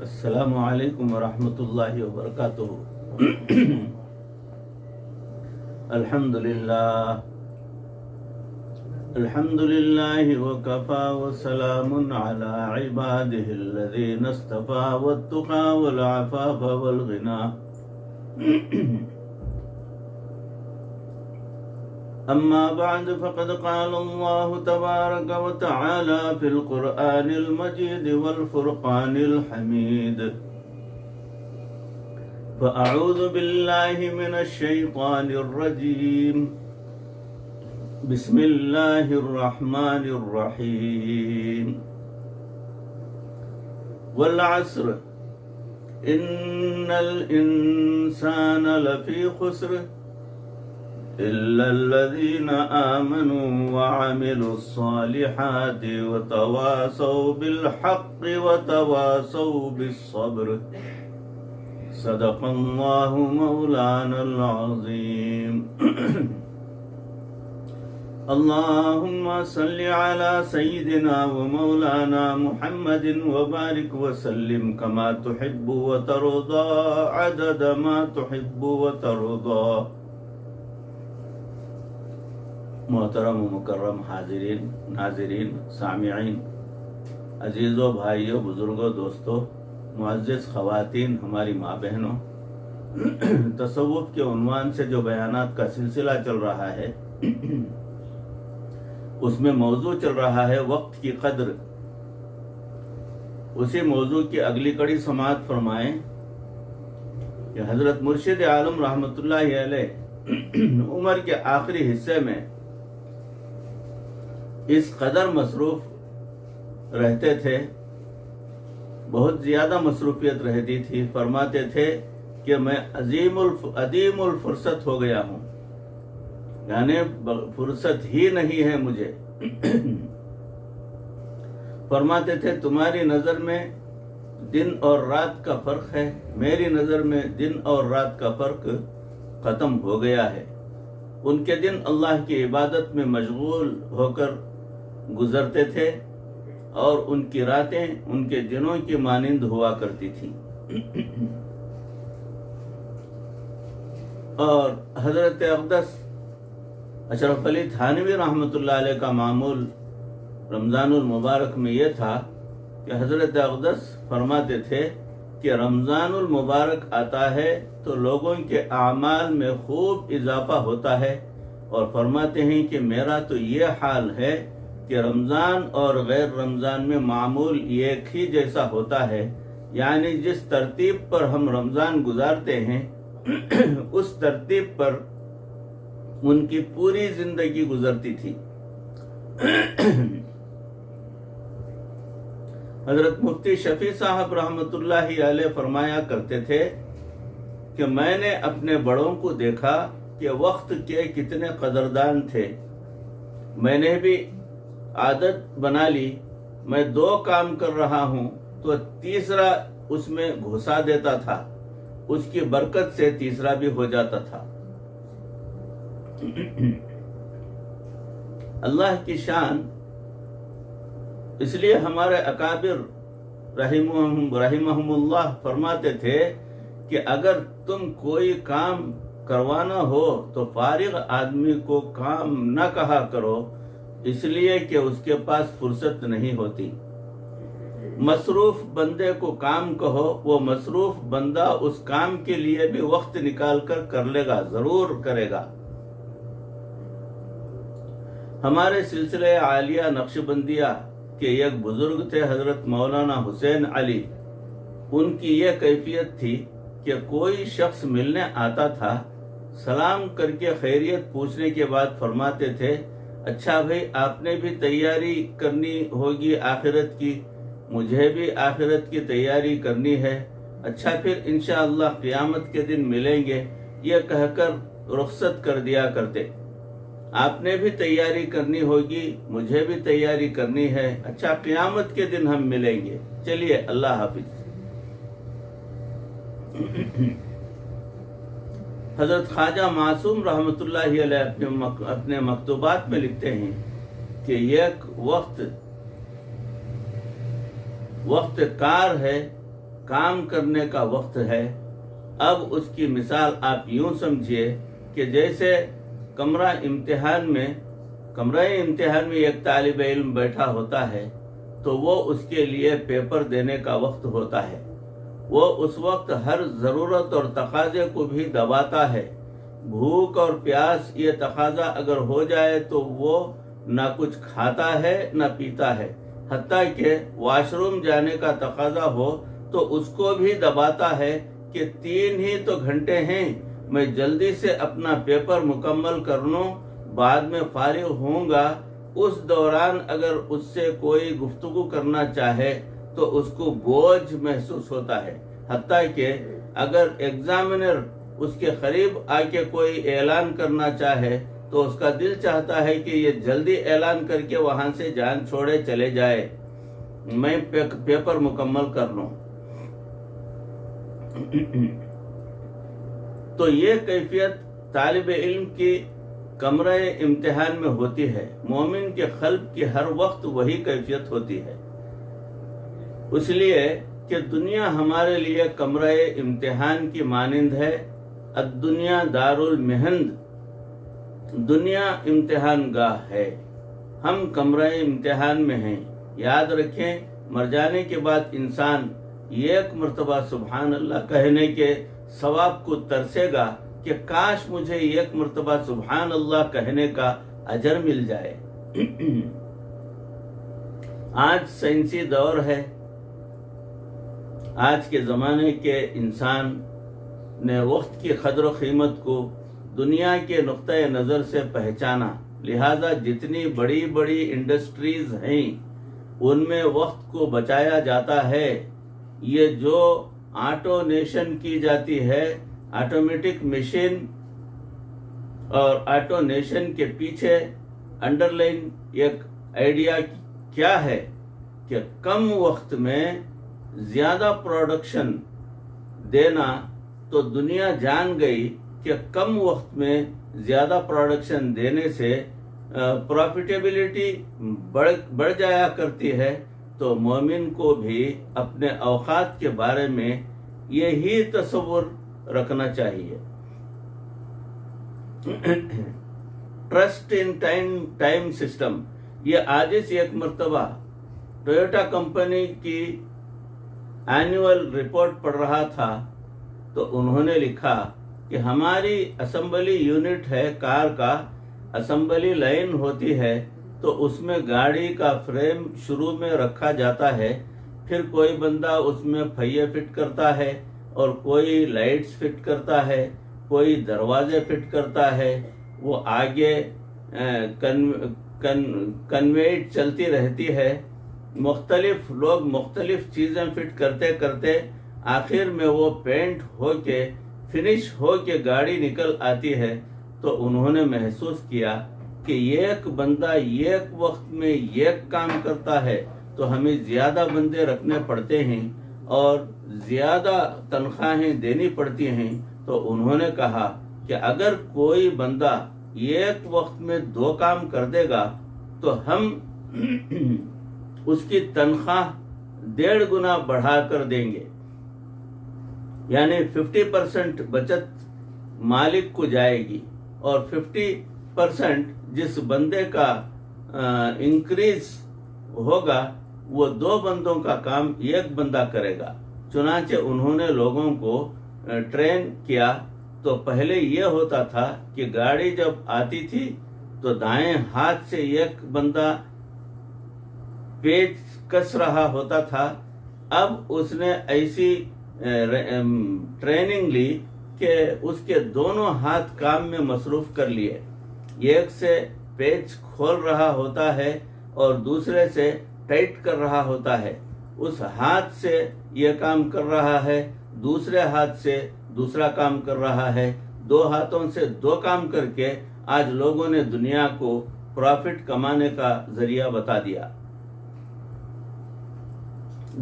السلام علیکم ورحمۃ اللہ وبرکاتہ۔ الحمد للہ وکفا وسلام علی عباده الذین اصطفى والتقى والعفاف والغنى۔ اما بعد فقد قال الله تبارك وتعالى في القرآن المجيد والفرقان الحميد: فأعوذ بالله من الشيطان الرجيم، بسم الله الرحمن الرحيم، والعصر إن الإنسان لفي خسر إلا الذين آمنوا وعملوا الصالحات وتواصوا بالحق وتواصوا بالصبر، صدق الله مولانا العظيم۔ اللهم صل على سيدنا ومولانا محمد وبارك وسلم كما تحب وترضى عدد ما تحب وترضى۔ محترم و مکرم حاضرین، ناظرین، سامعین، عزیزوں، بھائیوں، بزرگوں، دوستوں، معزز خواتین، ہماری ماں بہنوں، تصوف کے عنوان سے جو بیانات کا سلسلہ چل رہا ہے اس میں موضوع چل رہا ہے وقت کی قدر۔ اسی موضوع کی اگلی کڑی سماعت فرمائیں کہ حضرت مرشد عالم رحمۃ اللہ علیہ عمر کے آخری حصے میں اس قدر مصروف رہتے تھے، بہت زیادہ مصروفیت رہتی تھی۔ فرماتے تھے کہ میں عدیم الفرصت ہو گیا ہوں، یعنی فرصت ہی نہیں ہے مجھے۔ فرماتے تھے تمہاری نظر میں دن اور رات کا فرق ہے، میری نظر میں دن اور رات کا فرق ختم ہو گیا ہے۔ ان کے دن اللہ کی عبادت میں مشغول ہو کر گزرتے تھے اور ان کی راتیں ان کے دنوں کی مانند ہوا کرتی تھی۔ اور حضرت اقدس اشرف علی تھانوی رحمۃ اللہ علیہ کا معمول رمضان المبارک میں یہ تھا کہ حضرت اقدس فرماتے تھے کہ رمضان المبارک آتا ہے تو لوگوں کے اعمال میں خوب اضافہ ہوتا ہے، اور فرماتے ہیں کہ میرا تو یہ حال ہے کہ رمضان اور غیر رمضان میں معمول ایک ہی جیسا ہوتا ہے، یعنی جس ترتیب پر ہم رمضان گزارتے ہیں اس ترتیب پر ان کی پوری زندگی گزرتی تھی۔ حضرت مفتی شفیع صاحب رحمۃ اللہ علیہ فرمایا کرتے تھے کہ میں نے اپنے بڑوں کو دیکھا کہ وقت کے کتنے قدردان تھے۔ میں نے بھی عادت بنا لی، میں 2 کام کر رہا ہوں تو تیسرا اس میں گھسا دیتا تھا، اس کی برکت سے تیسرا بھی ہو جاتا تھا۔ اللہ کی شان، اس لیے ہمارے اکابر رحمہم اللہ فرماتے تھے کہ اگر تم کوئی کام کروانا ہو تو فارغ آدمی کو کام نہ کہا کرو، اس لیے کہ اس کے پاس فرصت نہیں ہوتی۔ مصروف بندے کو کام کہو، وہ مصروف بندہ اس کام کے لیے بھی وقت نکال کر لے گا، ضرور کرے گا۔ ہمارے سلسلے عالیہ نقشبندیہ کے ایک بزرگ تھے حضرت مولانا حسین علی۔ ان کی یہ کیفیت تھی کہ کوئی شخص ملنے آتا تھا، سلام کر کے خیریت پوچھنے کے بعد فرماتے تھے اچھا بھائی آپ نے بھی تیاری کرنی ہوگی آخرت کی، مجھے بھی آخرت کی تیاری کرنی ہے، اچھا پھر انشاءاللہ قیامت کے دن ملیں گے، یہ کہہ کر رخصت کر دیا کرتے۔ آپ نے بھی تیاری کرنی ہوگی، مجھے بھی تیاری کرنی ہے، اچھا قیامت کے دن ہم ملیں گے، چلیے اللہ حافظ۔ حضرت خواجہ معصوم رحمۃ اللہ علیہ اپنے مکتوبات میں لکھتے ہیں کہ ایک وقت کار ہے کام کرنے کا وقت ہے۔ اب اس کی مثال آپ یوں سمجھیے کہ جیسے کمرہ امتحان میں ایک طالب علم بیٹھا ہوتا ہے تو وہ اس کے لیے پیپر دینے کا وقت ہوتا ہے۔ وہ اس وقت ہر ضرورت اور تقاضے کو بھی دباتا ہے۔ بھوک اور پیاس یہ تقاضا اگر ہو جائے تو وہ نہ کچھ کھاتا ہے نہ پیتا ہے، حتیٰ کہ واش روم جانے کا تقاضا ہو تو اس کو بھی دباتا ہے کہ 3 ہی تو گھنٹے ہیں، میں جلدی سے اپنا پیپر مکمل کر لوں، بعد میں فارغ ہوں گا۔ اس دوران اگر اس سے کوئی گفتگو کرنا چاہے تو اس کو بوجھ محسوس ہوتا ہے، حتیٰ کہ اگر ایگزامینر اس کے قریب آ کے کوئی اعلان کرنا چاہے تو اس کا دل چاہتا ہے کہ یہ جلدی اعلان کر کے وہاں سے جان چھوڑے چلے جائے، میں پیپر مکمل کر لوں۔ تو یہ کیفیت طالب علم کی کمرہ امتحان میں ہوتی ہے۔ مومن کے قلب کی ہر وقت وہی کیفیت ہوتی ہے، اس لیے کہ دنیا ہمارے لیے کمرہ امتحان کی مانند ہے۔ الدنیا دار المحن، دنیا امتحان گاہ ہے، ہم کمرہ امتحان میں ہیں۔ یاد رکھیں، مر جانے کے بعد انسان ایک مرتبہ سبحان اللہ کہنے کے ثواب کو ترسے گا کہ کاش مجھے ایک مرتبہ سبحان اللہ کہنے کا اجر مل جائے۔ آج سائنسی دور ہے، آج کے زمانے کے انسان نے وقت کی قدر و قیمت کو دنیا کے نقطۂ نظر سے پہچانا، لہذا جتنی بڑی بڑی انڈسٹریز ہیں ان میں وقت کو بچایا جاتا ہے۔ یہ جو آٹونیشن کی جاتی ہے، آٹومیٹک مشین، اور آٹونیشن کے پیچھے انڈر لائن ایک آئیڈیا کیا ہے کہ کم وقت میں زیادہ پروڈکشن دینا۔ تو دنیا جان گئی کہ کم وقت میں زیادہ پروڈکشن دینے سے پروفیٹیبلٹی بڑھ جایا کرتی ہے۔ تو مومن کو بھی اپنے اوقات کے بارے میں یہی تصور رکھنا چاہیے۔ ٹرسٹ ان ٹائم سسٹم، یہ آج سے ایک مرتبہ ٹویوٹا کمپنی کی اینول رپورٹ پڑھ رہا تھا تو انہوں نے لکھا کہ ہماری اسمبلی یونٹ ہے، کار کا اسمبلی لائن ہوتی ہے، تو اس میں گاڑی کا فریم شروع میں رکھا جاتا ہے، پھر کوئی بندہ اس میں پہیے فٹ کرتا ہے اور کوئی لائٹس فٹ کرتا ہے، کوئی دروازے فٹ کرتا ہے، وہ آگے کنویٹ چلتی رہتی ہے، مختلف لوگ مختلف چیزیں فٹ کرتے کرتے آخر میں وہ پینٹ ہو کے فنش ہو کے گاڑی نکل آتی ہے۔ تو انہوں نے محسوس کیا کہ ایک بندہ ایک وقت میں ایک کام کرتا ہے تو ہمیں زیادہ بندے رکھنے پڑتے ہیں اور زیادہ تنخواہیں دینی پڑتی ہیں۔ تو انہوں نے کہا کہ اگر کوئی بندہ ایک وقت میں 2 کام کر دے گا تو ہم اس کی تنخواہ 1.5 گنا بڑھا کر دیں گے، یعنی 50% بچت مالک کو جائے گی اور 50% جس بندے کا انکریز ہوگا وہ 2 بندوں کا کام 1 بندہ کرے گا۔ چنانچہ انہوں نے لوگوں کو ٹرین کیا۔ تو پہلے یہ ہوتا تھا کہ گاڑی جب آتی تھی تو دائیں ہاتھ سے ایک بندہ پیچ کس رہا ہوتا تھا، اب اس نے ایسی ٹریننگ لی کہ اس کے دونوں ہاتھ کام میں مصروف کر لیے، ایک سے پیچ کھول رہا ہوتا ہے اور دوسرے سے ٹائٹ کر رہا ہوتا ہے، اس ہاتھ سے یہ کام کر رہا ہے، دوسرے ہاتھ سے دوسرا کام کر رہا ہے، 2 ہاتھوں سے 2 کام کر کے آج لوگوں نے دنیا کو پروفٹ کمانے کا ذریعہ بتا دیا۔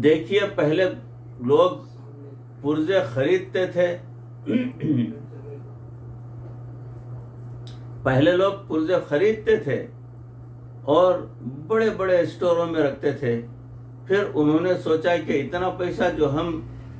دیکھیے پہلے لوگ پرزے خریدتے تھے، پہلے لوگ پرزے خریدتے تھے اور بڑے بڑے اسٹوروں میں رکھتے تھے، پھر انہوں نے سوچا کہ اتنا پیسہ جو ہم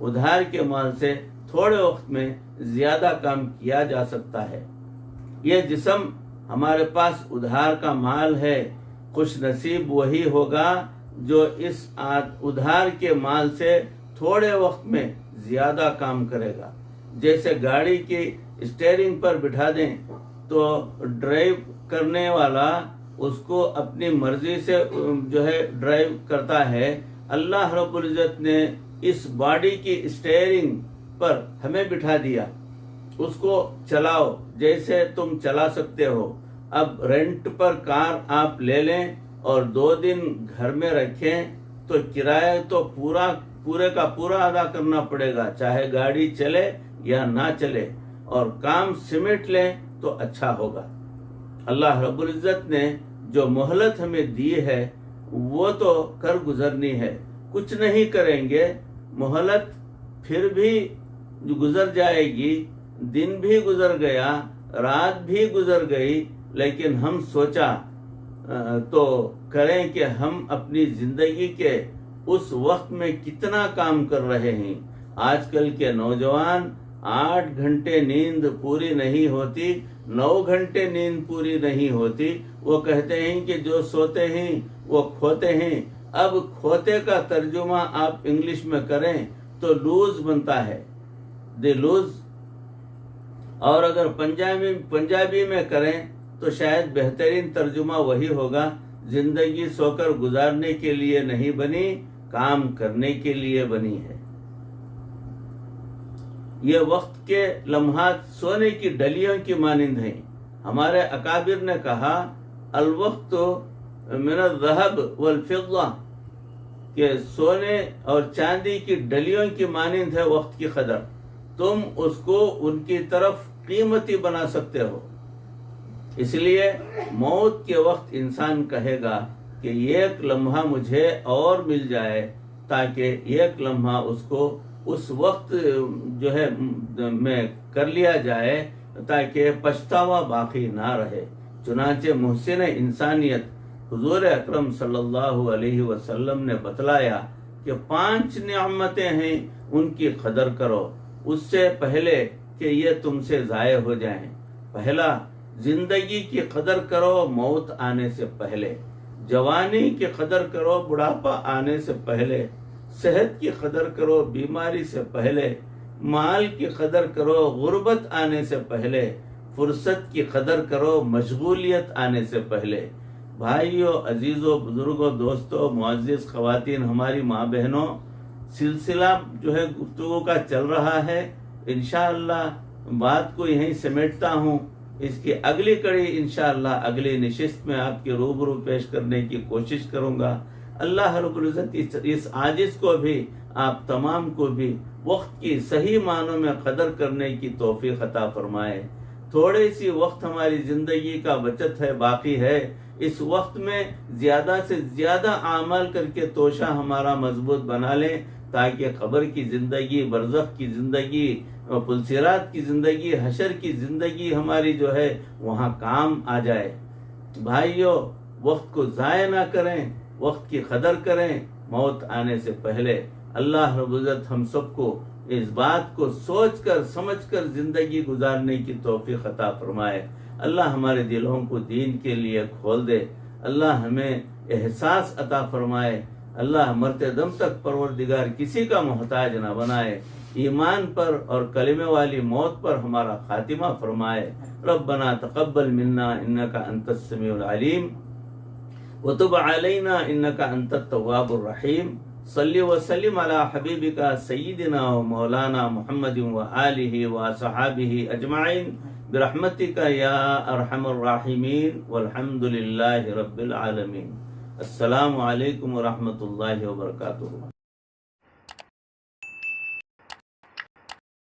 ادھار کے مال سے تھوڑے وقت میں زیادہ کام کیا جا سکتا ہے۔ یہ جسم ہمارے پاس ادھار کا مال ہے، خوش نصیب وہی ہوگا جو اس ادھار کے مال سے تھوڑے وقت میں زیادہ کام کرے گا۔ جیسے گاڑی کی اسٹیئرنگ پر بٹھا دیں تو ڈرائیو کرنے والا اس کو اپنی مرضی سے ڈرائیو کرتا ہے۔ اللہ رب العزت نے اس باڈی کی اسٹیئرنگ پر ہمیں بٹھا دیا، اس کو چلاؤ جیسے تم چلا سکتے ہو۔ اب رینٹ پر کار آپ لے لیں اور 2 دن گھر میں رکھیں تو کرایہ تو پورے کا پورا ادا کرنا پڑے گا، چاہے گاڑی چلے یا نہ چلے، اور کام سمیٹ لیں تو اچھا ہوگا۔ اللہ رب العزت نے جو مہلت ہمیں دی ہے وہ تو کر گزرنی ہے، کچھ نہیں کریں گے مہلت پھر بھی گزر جائے گی، دن بھی گزر گیا، رات بھی گزر گئی، لیکن ہم سوچا تو کریں کہ ہم اپنی زندگی کے اس وقت میں کتنا کام کر رہے ہیں۔ آج کل کے نوجوان 8 گھنٹے نیند پوری نہیں ہوتی، 9 گھنٹے نیند پوری نہیں ہوتی، وہ کہتے ہیں کہ جو سوتے ہیں وہ کھوتے ہیں۔ اب کھوتے کا ترجمہ آپ انگلش میں کریں تو لوز بنتا ہے، دی لوز، اور اگر پنجابی میں کریں تو شاید بہترین ترجمہ وہی ہوگا، زندگی سو کر گزارنے کے لیے نہیں بنی، کام کرنے کے لیے بنی ہے۔ یہ وقت کے لمحات سونے کی ڈلیوں کی مانند ہیں۔ ہمارے اکابر نے کہا الوقت من الذهب والفضة، کہ سونے اور چاندی کی ڈلیوں کی مانند ہے وقت کی قدر، تم اس کو ان کی طرف قیمتی بنا سکتے ہو۔ اس لیے موت کے وقت انسان کہے گا کہ ایک لمحہ مجھے اور مل جائے، تاکہ ایک لمحہ اس کو اس وقت میں کر لیا جائے تاکہ پچھتاوا باقی نہ رہے۔ چنانچہ محسن انسانیت حضور اکرم صلی اللہ علیہ وسلم نے بتلایا کہ 5 نعمتیں ہیں، ان کی قدر کرو اس سے پہلے کہ یہ تم سے ضائع ہو جائیں۔ پہلا، زندگی کی قدر کرو موت آنے سے پہلے، جوانی کی قدر کرو بڑھاپا آنے سے پہلے، صحت کی قدر کرو بیماری سے پہلے، مال کی قدر کرو غربت آنے سے پہلے، فرصت کی قدر کرو مشغولیت آنے سے پہلے۔ بھائیوں، عزیزوں، بزرگوں، دوستوں، معزز خواتین، ہماری ماں بہنوں، سلسلہ گفتگو کا چل رہا ہے۔ انشاءاللہ بات کو یہیں سمیٹتا ہوں، اس کی اگلی کڑی انشاءاللہ اگلی نشست میں آپ کے روبرو پیش کرنے کی کوشش کروں گا۔ اللہ رب العزت اس عاجز کو بھی، آپ تمام کو بھی وقت کی صحیح معنوں میں قدر کرنے کی توفیق عطا فرمائے۔ تھوڑے سی وقت ہماری زندگی کا بچت ہے، باقی ہے، اس وقت میں زیادہ سے زیادہ اعمال کر کے توشہ ہمارا مضبوط بنا لیں، تاکہ قبر کی زندگی، برزخ کی زندگی، پلسرات کی زندگی، حشر کی زندگی ہماری وہاں کام آ جائے۔ بھائیوں، وقت کو ضائع نہ کریں، وقت کی قدر کریں موت آنے سے پہلے۔ اللہ رب العزت ہم سب کو اس بات کو سوچ کر سمجھ کر زندگی گزارنے کی توفیق عطا فرمائے۔ اللہ ہمارے دلوں کو دین کے لیے کھول دے، اللہ ہمیں احساس عطا فرمائے، اللہ مرتے دم تک پروردگار کسی کا محتاج نہ بنائے، ایمان پر اور کلمے والی موت پر ہمارا خاتمہ فرمائے۔ ربنا تقبل منا انک انت السمیع العلیم وتب علینا انک انت التواب الرحیم۔ صلی وسلم علی حبیبک سیدنا و مولانا محمد و آلہ و صحابہ اجمعین برحمتک یا ارحم الراحمین والحمد للہ رب العالمین۔ السلام علیکم ورحمۃ اللہ وبرکاتہ۔